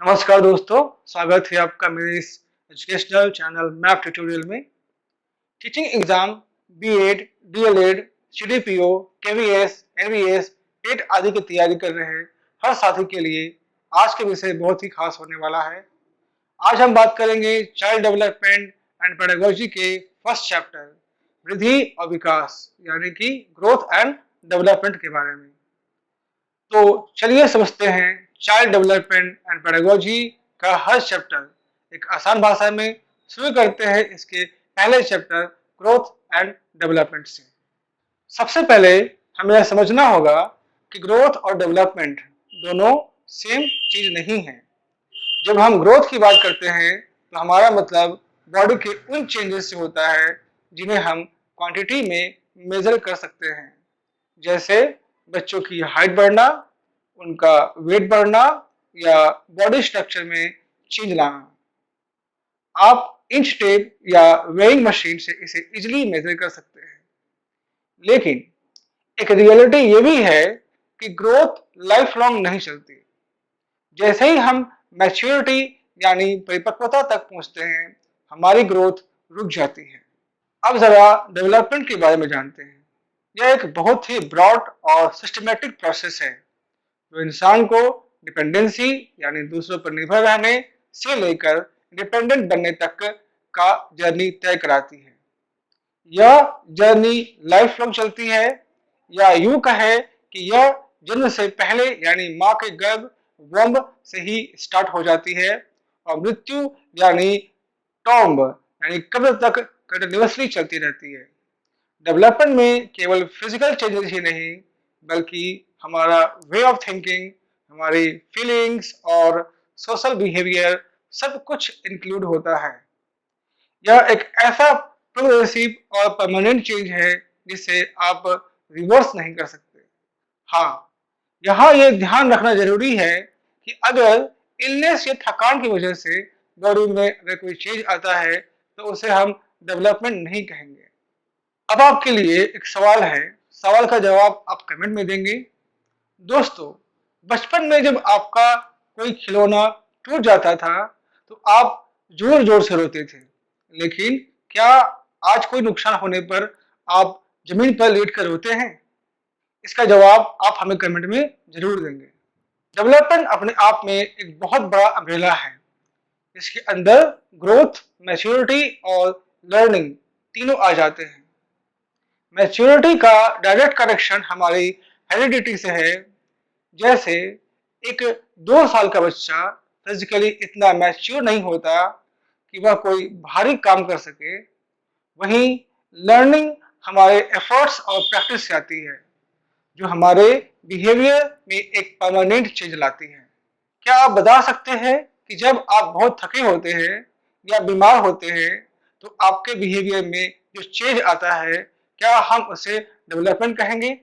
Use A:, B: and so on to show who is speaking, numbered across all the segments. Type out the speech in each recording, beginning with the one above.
A: नमस्कार दोस्तों, स्वागत है आपका मेरे इस एजुकेशनल चैनल मैथ ट्यूटोरियल में। Teaching exam, BEd, DElEd, CDPO, KVS, NVS, TET आदि की तैयारी कर रहे हैं हर साथी के लिए आज के विषय बहुत ही खास होने वाला है। आज हम बात करेंगे चाइल्ड डेवलपमेंट एंड पेडागोजी के फर्स्ट चैप्टर वृद्धि और विकास यानी कि ग्रोथ एंड डेवलपमेंट के बारे में। तो चलिए समझते हैं चाइल्ड डेवलपमेंट एंड पेडागोजी का हर चैप्टर एक आसान भाषा में। शुरू करते हैं इसके पहले चैप्टर ग्रोथ एंड डेवलपमेंट से। सबसे पहले हमें यह समझना होगा कि ग्रोथ और डेवलपमेंट दोनों सेम चीज नहीं है। जब हम ग्रोथ की बात करते हैं तो हमारा मतलब बॉडी के उन चेंजेस से होता है जिन्हें हम क्वांटिटी में मेजर कर सकते हैं, जैसे बच्चों की हाइट बढ़ना, उनका वेट बढ़ना या बॉडी स्ट्रक्चर में चेंज लाना। आप इंच टेप या वेइंग मशीन से इसे इजीली मेजर कर सकते हैं, लेकिन एक रियलिटी ये भी है कि ग्रोथ लाइफ लॉन्ग नहीं चलती। जैसे ही हम मैच्योरिटी यानी परिपक्वता तक पहुंचते हैं, हमारी ग्रोथ रुक जाती है। अब जरा डेवलपमेंट के बारे में जानते हैं। यह एक बहुत ही ब्रॉड और सिस्टमेटिक प्रोसेस है जो इंसान को डिपेंडेंसी यानी दूसरों पर निर्भर रहने से लेकर इंडिपेंडेंट बनने तक का जर्नी तय कराती है। यह जर्नी लाइफ लॉन्ग चलती है, या यूं कहे कि यह जन्म से पहले यानी माँ के गर्भ वंब से ही स्टार्ट हो जाती है और मृत्यु यानी टॉम्ब यानी कब्र तक कंटिन्यूअसली चलती रहती है। डेवलपमेंट में केवल फिजिकल चेंजेस ही नहीं, बल्कि हमारा वे ऑफ थिंकिंग, हमारी फीलिंग्स और सोशल बिहेवियर सब कुछ इंक्लूड होता है। यह एक ऐसा प्रोग्रेसिव और परमानेंट चेंज है जिसे आप रिवर्स नहीं कर सकते। हाँ, यहाँ ये ध्यान रखना जरूरी है कि अगर इलनेस या थकान की वजह से बॉडी में अगर कोई चेंज आता है तो उसे हम डेवलपमेंट नहीं कहेंगे। अब आपके लिए एक सवाल है, सवाल का जवाब आप कमेंट में देंगे। दोस्तों, बचपन में जब आपका कोई खिलौना टूट जाता था तो आप जोर जोर से रोते थे, लेकिन क्या आज कोई नुकसान होने पर आप जमीन पर लेट कर रोते हैं? इसका जवाब आप हमें कमेंट में जरूर देंगे। डेवलपमेंट अपने आप में एक बहुत बड़ा अम्ब्रेला है। इसके अंदर ग्रोथ, मैच्योरिटी और लर्निंग तीनों आ जाते हैं। मैच्योरिटी का डायरेक्ट कनेक्शन हमारी हेरिडिटी से है। जैसे एक 2 साल का बच्चा फिजिकली इतना मैच्योर नहीं होता कि वह कोई भारी काम कर सके, वहीं लर्निंग हमारे एफर्ट्स और प्रैक्टिस से आती है जो हमारे बिहेवियर में एक परमानेंट चेंज लाती है। क्या आप बता सकते हैं कि जब आप बहुत थके होते हैं या बीमार होते हैं तो आपके बिहेवियर में जो चेंज आता है, क्या हम उसे डेवलपमेंट कहेंगे?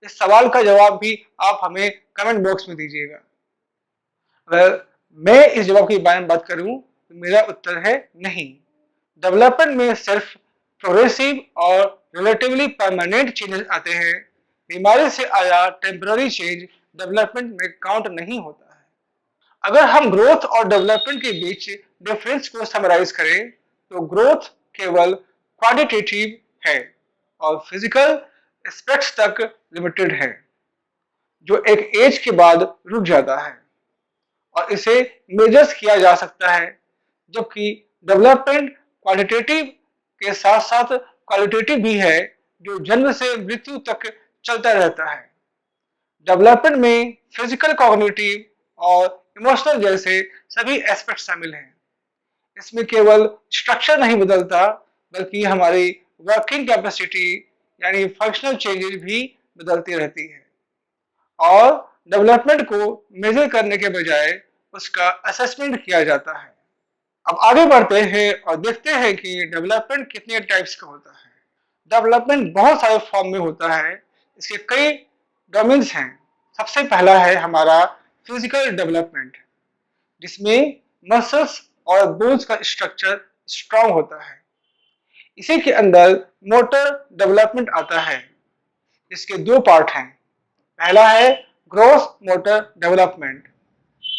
A: इस सवाल का जवाब भी आप हमें कमेंट बॉक्स में दीजिएगा। अगर मैं इस जवाब के बारे में बात करूं तो मेरा उत्तर है नहीं। डेवलपमेंट में सिर्फ प्रोग्रेसिव और रिलेटिवली परमानेंट चेंजेस आते हैं। बीमारी से आया टेम्पररी चेंज डेवलपमेंट में काउंट नहीं होता है। अगर हम ग्रोथ और डेवलपमेंट के बीच डिफरेंस को समराइज करें तो ग्रोथ केवल क्वांटिटेटिव है और फिजिकल एस्पेक्ट्स तक लिमिटेड है, जो एक एज के बाद रुक जाता है और इसे मेजर्स किया जा सकता है, जबकि डेवलपमेंट क्वालिटेटिव के साथ साथ क्वालिटेटिव भी है जो जन्म से मृत्यु तक चलता रहता है। डेवलपमेंट में फिजिकल, कॉग्निटिव और इमोशनल जैसे सभी एस्पेक्ट शामिल हैं। इसमें केवल स्ट्रक्चर नहीं बदलता, बल्कि हमारी वर्किंग कैपेसिटी यानी फंक्शनल चेंजेस भी बदलती रहती है। और डेवलपमेंट को मेजर करने के बजाय उसका असेसमेंट किया जाता है। अब आगे बढ़ते हैं और देखते हैं कि डेवलपमेंट कितने टाइप्स का होता है। डेवलपमेंट बहुत सारे फॉर्म में होता है। इसके कई डोमेन्स हैं। सबसे पहला है हमारा फिजिकल डेवलपमेंट, जिसमें मसल्स और बोन्स का स्ट्रक्चर स्ट्रांग होता है। इसी के अंदर मोटर डेवलपमेंट आता है। इसके दो पार्ट हैं। पहला है ग्रॉस मोटर डेवलपमेंट,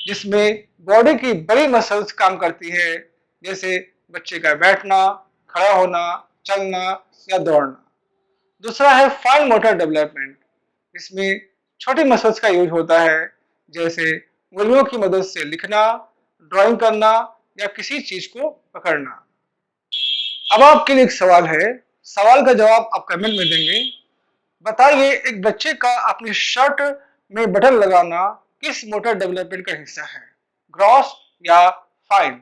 A: जिसमें बॉडी की बड़ी मसल्स काम करती है, जैसे बच्चे का बैठना, खड़ा होना, चलना या दौड़ना। दूसरा है फाइन मोटर डेवलपमेंट, इसमें छोटी मसल्स का यूज होता है, जैसे उंगलियों की मदद से लिखना, ड्राइंग करना या किसी चीज को पकड़ना। अब आपके लिए एक सवाल है, सवाल का जवाब आप कमेंट में देंगे। बताइए, एक बच्चे का अपनी शर्ट में बटन लगाना किस मोटर डेवलपमेंट का हिस्सा है, ग्रॉस या फाइन?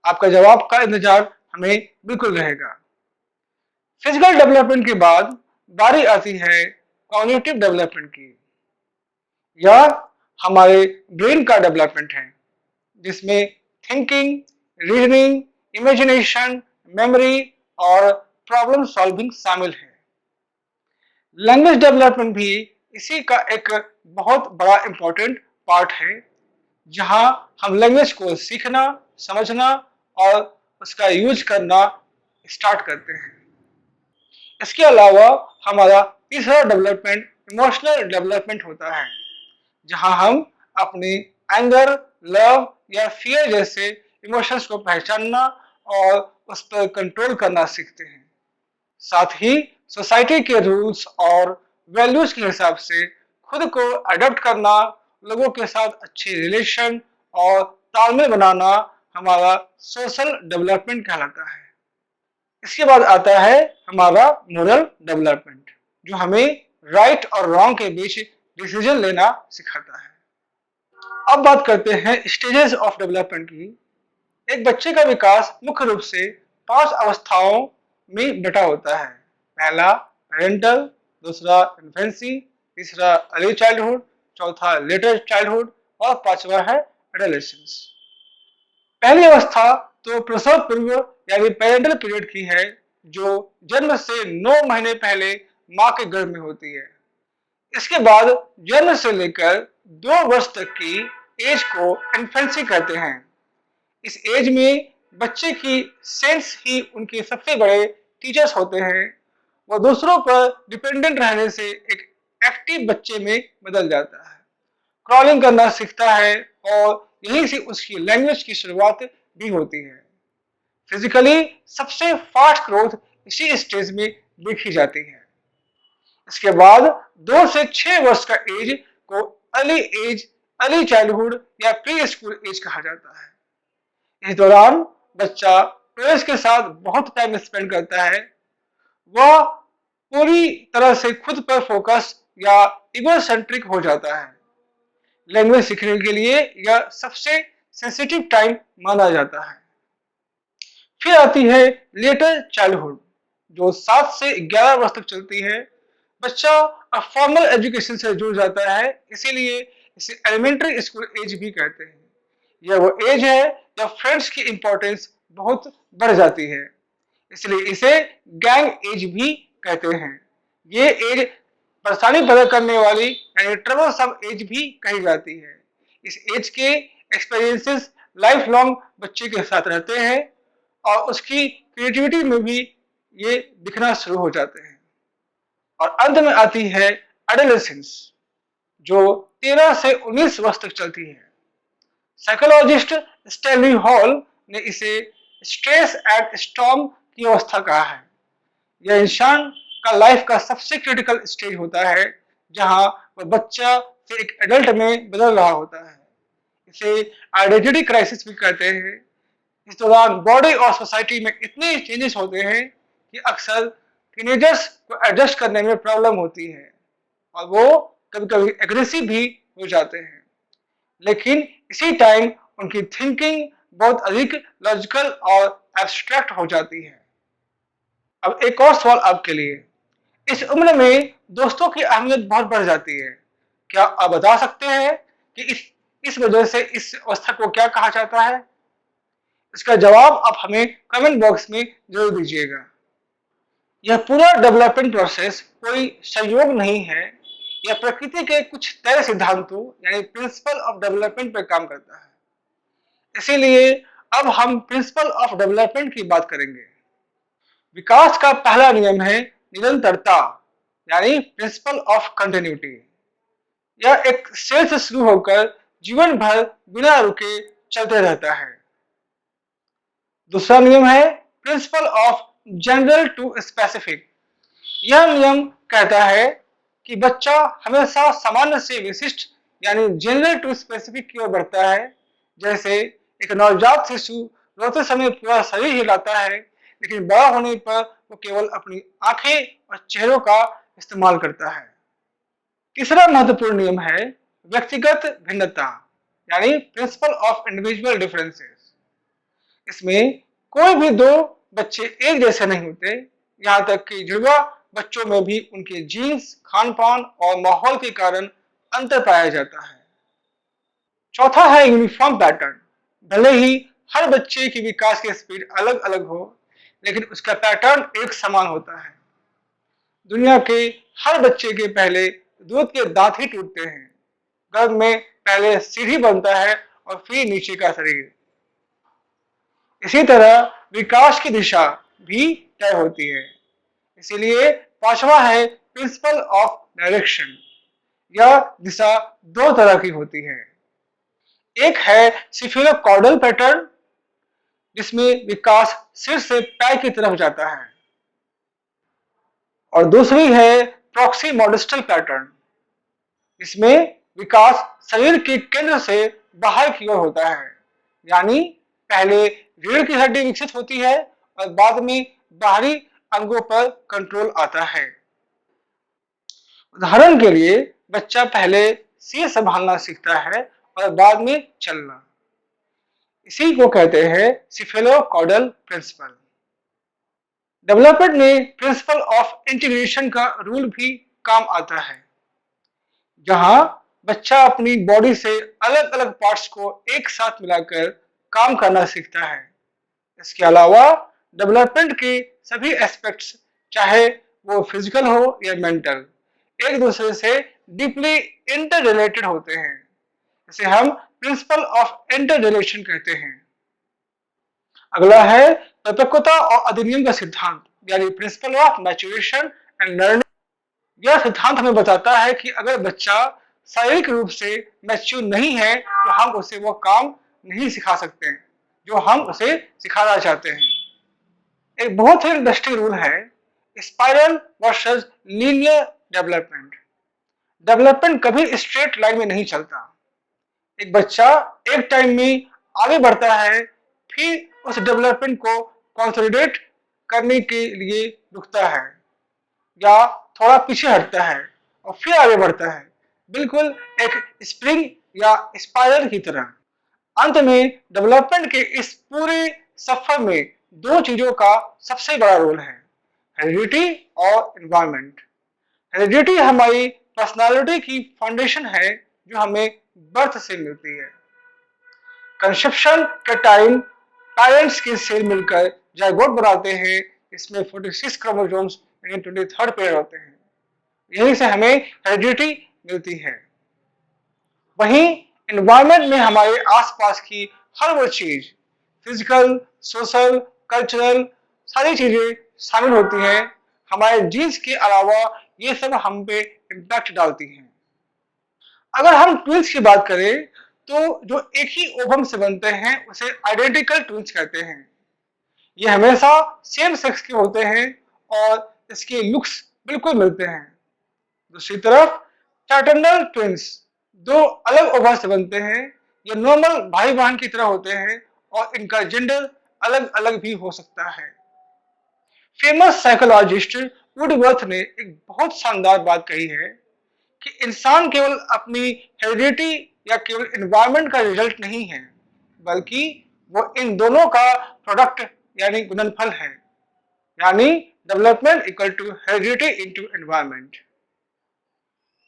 A: आपका जवाब का इंतजार हमें बिल्कुल रहेगा। फिजिकल डेवलपमेंट के बाद बारी आती है कॉग्निटिव डेवलपमेंट की। यह हमारे ब्रेन का डेवलपमेंट है, जिसमें थिंकिंग, रीजनिंग, इमेजिनेशन, मेमोरी और प्रॉब्लम सॉल्विंग शामिल है। लैंग्वेज डेवलपमेंट भी इसी का एक बहुत बड़ा इंपॉर्टेंट पार्ट है, जहां हम लैंग्वेज को सीखना, समझना और उसका यूज करना स्टार्ट करते हैं। इसके अलावा हमारा तीसरा डेवलपमेंट इमोशनल डेवलपमेंट होता है, जहां हम अपने एंगर, लव या फियर जैसे इमोशंस को पहचानना और उस पर कंट्रोल करना सीखते हैं। साथ ही सोसाइटी के रूल्स और वैल्यूज के हिसाब से खुद को अडॉप्ट करना, लोगों के साथ अच्छे रिलेशन और तालमेल बनाना हमारा सोशल डेवलपमेंट कहलाता है। इसके बाद आता है हमारा मोरल डेवलपमेंट, जो हमें राइट और रॉन्ग के बीच डिसीजन लेना सिखाता है। अब बात करते हैं स्टेजेस ऑफ डेवलपमेंट की। एक बच्चे का विकास मुख्य रूप से 5 अवस्थाओं में बटा होता है। पहला पेरेंटल, दूसरा इन्फेंसी, तीसरा अर्ली चाइल्डहुड, चौथा लेटर चाइल्डहुड और पांचवा है एडोलेसेंस। पहली अवस्था तो प्रसव पूर्व यानी पेरेंटल पीरियड की है, जो जन्म से 9 महीने पहले मां के गर्भ में होती है। इसके बाद जन्म से लेकर 2 वर्ष तक की एज को इन्फेंसी कहते हैं। इस एज में बच्चे की सेंस ही उनके सबसे बड़े टीचर्स होते हैं। वह दूसरों पर डिपेंडेंट रहने से एक एक्टिव बच्चे में बदल जाता है, क्रॉलिंग करना सीखता है और यहीं से उसकी लैंग्वेज की शुरुआत भी होती है। फिजिकली सबसे फास्ट ग्रोथ इसी स्टेज में देखी जाती है। इसके बाद 2 से 6 वर्ष का एज को अर्ली एज, अर्ली चाइल्डहुड या प्री स्कूल एज कहा जाता है। इस दौरान बच्चा पेरेंट्स के साथ बहुत टाइम स्पेंड करता है। वह पूरी तरह से खुद पर फोकस या इगोसेंट्रिक हो जाता है। लैंग्वेज सीखने के लिए यह सबसे सेंसिटिव टाइम माना जाता है। फिर आती है लेटर चाइल्डहुड, जो 7 से 11 वर्ष तक चलती है। बच्चा फॉर्मल एजुकेशन से जुड़ जाता है, इसीलिए इसे एलिमेंट्री स्कूल एज भी कहते हैं। यह वो एज है जब फ्रेंड्स की इंपॉर्टेंस बहुत बढ़ जाती है, इसलिए इसे गैंग एज भी कहते हैं। ये एज परेशानी पैदा करने वाली यानी ट्रबल सम एज भी कही जाती है। इस एज के एक्सपीरियंसेस लाइफ लॉन्ग बच्चे के साथ रहते हैं और उसकी क्रिएटिविटी में भी ये दिखना शुरू हो जाते हैं। और अंत में आती है एडोलेसेंस, जो 13 से 19 वर्ष तक चलती है। साइकोलॉजिस्ट स्टैनली हॉल ने इसे स्ट्रेस एंड स्टॉर्म की अवस्था कहा है। यह इंसान का लाइफ का सबसे क्रिटिकल स्टेज होता है, जहां वह बच्चा से एक एडल्ट में बदल रहा होता है। इसे आइडेंटिटी क्राइसिस भी कहते हैं। इस दौरान बॉडी और सोसाइटी में इतने चेंजेस होते हैं कि अक्सर टीनेजर्स को एडजस्ट करने में प्रॉब्लम होती है और वो कभी कभी एग्रेसिव भी हो जाते हैं। लेकिन इसी टाइम उनकी थिंकिंग बहुत अधिक लॉजिकल और एब्स्ट्रैक्ट हो जाती है। अब एक और सवाल आपके लिए, इस उम्र में दोस्तों की अहमियत बहुत बढ़ जाती है। क्या आप बता सकते हैं कि इस वजह से इस अवस्था को क्या कहा जाता है? इसका जवाब आप हमें कमेंट बॉक्स में जरूर दीजिएगा। यह पूरा डेवलपमेंट प्रोसेस कोई संयोग नहीं है, यह प्रकृति के कुछ तय सिद्धांतों यानी प्रिंसिपल ऑफ डेवलपमेंट पर काम करता है। इसीलिए अब हम प्रिंसिपल ऑफ डेवलपमेंट की बात करेंगे। विकास का पहला नियम है निरंतरता यानी प्रिंसिपल ऑफ कंटिन्यूटी। यह एक सेल से शुरू होकर जीवन भर बिना रुके चलते रहता है। दूसरा नियम है principle of general to specific. यह नियम कहता है कि बच्चा हमेशा सामान्य से विशिष्ट यानी जनरल टू स्पेसिफिक की ओर बढ़ता है। जैसे एक नवजात शिशु रोते समय पूरा शरीर हिलाता है, लेकिन बड़ा होने पर वो केवल अपनी आंखें और चेहरों का इस्तेमाल करता है। तीसरा महत्वपूर्ण नियम है व्यक्तिगत भिन्नता यानी प्रिंसिपल ऑफ इंडिविजुअल डिफरेंसेस। इसमें कोई भी दो बच्चे एक जैसे नहीं होते, यहाँ तक कि जुड़वा बच्चों में भी उनके जीन्स, खान-पान और माहौल के कारण अंतर पाया जाता है। चौथा है यूनिफॉर्म पैटर्न। भले ही हर बच्चे की विकास की स्पीड अलग-अलग हो, लेकिन उसका पैटर्न एक समान होता है। दुनिया के हर बच्चे के पहले दूध के दांत ही टूटते हैं। गर्भ में पहले सीढ़ी बनता है और फिर नीचे का शरीर। इसी तरह विकास की दिशा भी तय होती है। इसीलिए पांचवा है प्रिंसिपल ऑफ डायरेक्शन। यह दिशा दो तरह की होती है। एक है सिफेलोकॉर्डल पैटर्न, जिसमें विकास सिर से पैर की तरफ जाता है, और दूसरी है प्रॉक्सिमोडिस्टल पैटर्न, इसमें विकास शरीर के केंद्र से बाहर की ओर होता है। यानी पहले रीढ़ की हड्डी विकसित होती है और बाद में बाहरी अंगों पर कंट्रोल आता है। उदाहरण के लिए बच्चा पहले सिर संभालना सीखता है और बाद में चलना। इसी को कहते हैं सिफेलोकॉर्डल प्रिंसिपल। डेवलपमेंट में प्रिंसिपल ऑफ इंटीग्रेशन का रूल भी काम आता है, जहां बच्चा अपनी बॉडी से अलग अलग पार्ट्स को एक साथ मिलाकर काम करना सीखता है। इसके अलावा डेवलपमेंट के सभी एस्पेक्ट्स, चाहे वो फिजिकल हो या मेंटल, एक दूसरे से डीपली इंटर रिलेटेड होते हैं। इसे हम प्रिंसिपल ऑफ इंटर रिलेशन कहते हैं। अगला है परिपक्वता और अधिनियम का सिद्धांत यानी principle of maturation and learning. यह सिद्धांत हमें बताता है कि अगर बच्चा शारीरिक रूप से मैच्योर नहीं है तो हम उसे वो काम नहीं सिखा सकते जो हम उसे सिखाना चाहते हैं। एक बहुत ही इंटरेस्टिंग रूल है spiral versus linear development. Development कभी स्ट्रेट लाइन में नहीं चलता। एक बच्चा एक टाइम में आगे बढ़ता है, फिर उस डेवलपमेंट को कंसोलिडेट करने के लिए रुकता है या थोड़ा पीछे हटता है और फिर आगे बढ़ता है, बिल्कुल एक स्प्रिंग या स्पाइरल की तरह। अंत में डेवलपमेंट के इस पूरे सफर में दो चीजों का सबसे बड़ा रोल है, हेरिडिटी और एनवायरनमेंट। हेरिडिटी हमारी पर्सनालिटी की फाउंडेशन है जो हमें बर्थ से मिलती है। कंसेप्शन के टाइम पेरेंट्स के सेल मिलकर जाइगोट बनाते हैं। इसमें 46 क्रोमोसोम्स यानी 23rd पेयर होते हैं। यहीं से हमें हेरिडिटी मिलती है। वहीं एनवायरनमेंट में हमारे आसपास की हर वो चीज, फिजिकल, सोशल, कल्चरल, सारी चीजें शामिल होती हैं। हमारे जीन्स के अलावा ये सब हम पे इम्पैक्ट डालती हैं। अगर हम ट्विंस की बात करें तो जो एक ही ओवम से बनते हैं उसे आइडेंटिकल ट्विंस कहते हैं। ये हमेशा सेम सेक्स के होते हैं और इसके लुक्स बिल्कुल मिलते हैं। दूसरी तरफ फ्रैटर्नल ट्विंस दो अलग ओवम से बनते हैं। ये नॉर्मल भाई बहन की तरह होते हैं और इनका जेंडर अलग अलग भी हो सकता है। फेमस साइकोलॉजिस्ट वुडवर्थ ने एक बहुत शानदार बात कही है कि इंसान केवल अपनी हेरिडिटी या केवल एनवायरनमेंट का रिजल्ट नहीं है, बल्कि वो इन दोनों का प्रोडक्ट यानी गुणनफल है। यानी development equal to heredity into environment.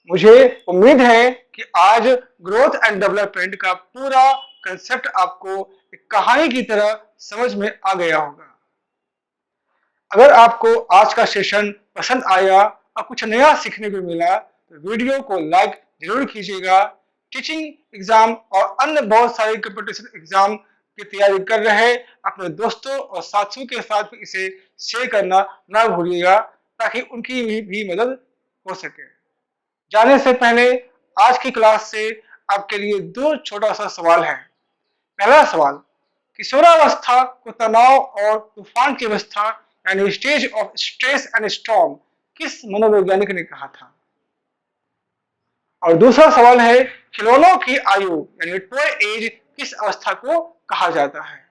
A: मुझे उम्मीद है कि आज ग्रोथ एंड डेवलपमेंट का पूरा कंसेप्ट आपको एक कहानी की तरह समझ में आ गया होगा। अगर आपको आज का सेशन पसंद आया और कुछ नया सीखने को मिला तो वीडियो को लाइक जरूर कीजिएगा। टीचिंग एग्जाम और अन्य बहुत सारे कंपटीशन एग्जाम की तैयारी कर रहे अपने दोस्तों और साथियों के साथ भी इसे शेयर करना ना भूलिएगा ताकि उनकी भी मदद हो सके। जाने से पहले आज की क्लास से आपके लिए दो छोटा सा सवाल है। पहला सवाल, किशोरावस्था को तनाव और तूफान की अवस्था यानी stage of stress and storm किस मनोवैज्ञानिक ने कहा था? और दूसरा सवाल है, खिलौनों की आयु यानी टॉय एज किस अवस्था को कहा जाता है?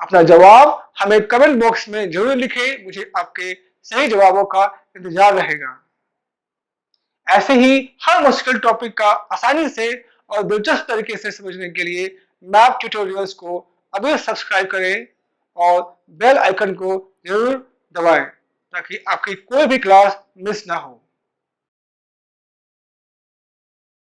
A: अपना जवाब हमें कमेंट बॉक्स में जरूर लिखें, मुझे आपके सही जवाबों का इंतजार रहेगा। ऐसे ही हर मुश्किल टॉपिक का आसानी से और दिलचस्प तरीके से समझने के लिए मैथ ट्यूटोरियल्स को अभी सब्सक्राइब करें और बेल आइकन को जरूर दबाएं ताकि आपकी कोई भी क्लास मिस ना हो।